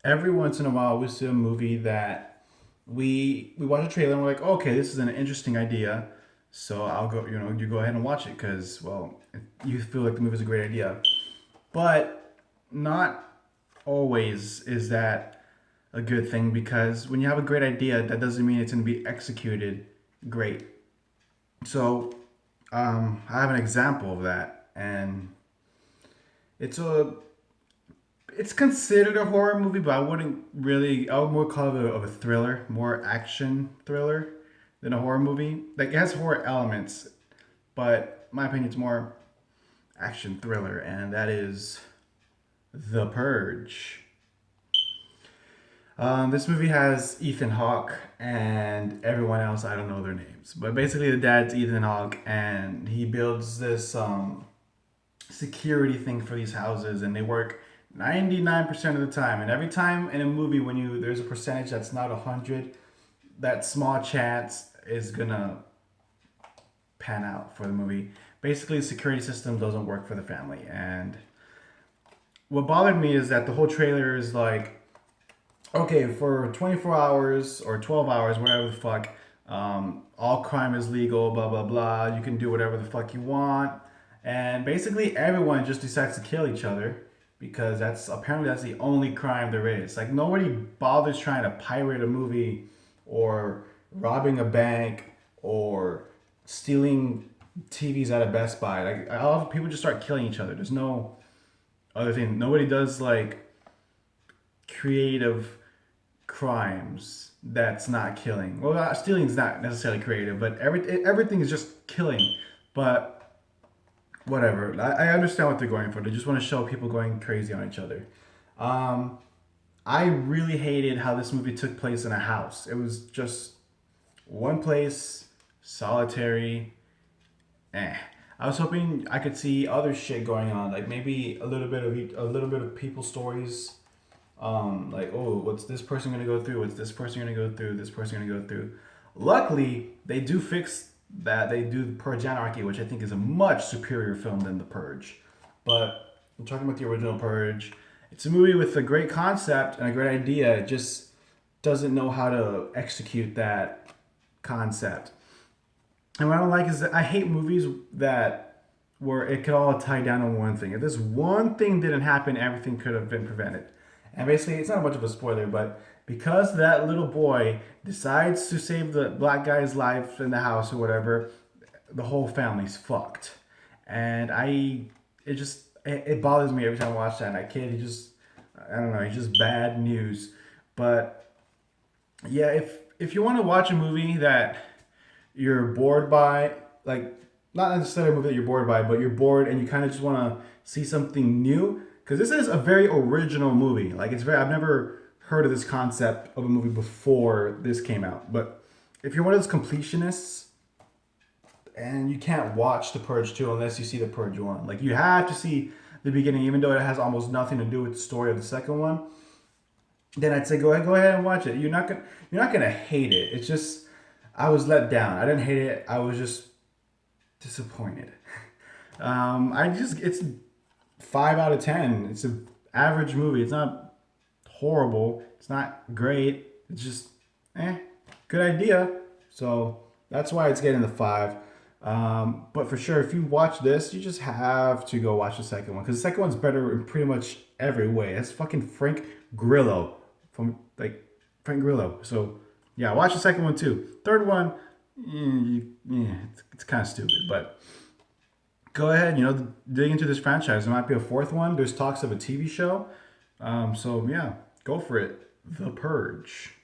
every once in a while we see a movie that we watch a trailer and we're like, okay, this is an interesting idea. So I'll go, you go ahead and watch it because, well, you feel like the movie is a great idea. But not always is that a good thing because when you have a great idea, that doesn't mean it's going to be executed great. So I have an example of that, and it's a it's considered a horror movie, but I wouldn't really. I would more call it of a thriller, more action thriller than a horror movie. Like it has horror elements, but in my opinion, it's more action thriller, and that is The Purge. This movie has Ethan Hawke and everyone else. I don't know their names, but basically the dad's Ethan Hawke, and he builds this security thing for these houses, and they work 99% of the time. And every time in a movie, when you there's a percentage that's not 100, that small chance is gonna pan out for the movie. Basically, the security system doesn't work for the family, and what bothered me is that the whole trailer is like, okay, for 24 hours or 12 hours, whatever the fuck, all crime is legal, blah, blah, blah. You can do whatever the fuck you want. And basically, everyone just decides to kill each other because that's the only crime there is. Like, nobody bothers trying to pirate a movie or robbing a bank or stealing TVs at a Best Buy. Like, a lot of people just start killing each other. There's no other thing. Nobody does like creative crimes that's not killing. Well, stealing is not necessarily creative, but everything is just killing. But whatever. I understand what they're going for. They just want to show people going crazy on each other. Um, I really hated how this movie took place in a house. It was just one place, solitary. Eh. I was hoping I could see other shit going on, like maybe a little bit of people stories, like, oh, what's this person gonna go through? What's this person gonna go through? This person gonna go through. Luckily, they do fix that. They do Purge Anarchy, which I think is a much superior film than The Purge. But I'm talking about the original Purge. It's a movie with a great concept and a great idea. It just doesn't know how to execute that concept. And what I don't like is that I hate movies that where it could all tie down on one thing. If this one thing didn't happen, everything could have been prevented. And basically, it's not much of a spoiler, but because that little boy decides to save the black guy's life in the house or whatever, the whole family's fucked. And it bothers me every time I watch that. And that kid, I don't know, he's just bad news. But yeah, if you want to watch a movie that you're bored by, like not necessarily a movie that you're bored by, but you're bored and you kind of just want to see something new, because this is a very original movie. Like I've never heard of this concept of a movie before this came out. But if you're one of those completionists and you can't watch The Purge 2 unless you see The Purge 1, like you have to see the beginning, even though it has almost nothing to do with the story of the second one, then I'd say go ahead and watch it. You're not gonna hate it. It's just I was let down. I didn't hate it. I was just disappointed. It's 5 out of 10. It's an average movie. It's not horrible. It's not great. It's just good idea. So that's why it's getting the 5. But for sure, if you watch this, you just have to go watch the second one because the second one's better in pretty much every way. It's fucking Grillo from like Frank Grillo. So yeah, watch the second one too. Third one, it's kind of stupid, but go ahead, dig into this franchise. There might be a fourth one. There's talks of a TV show. So yeah, go for it. The Purge.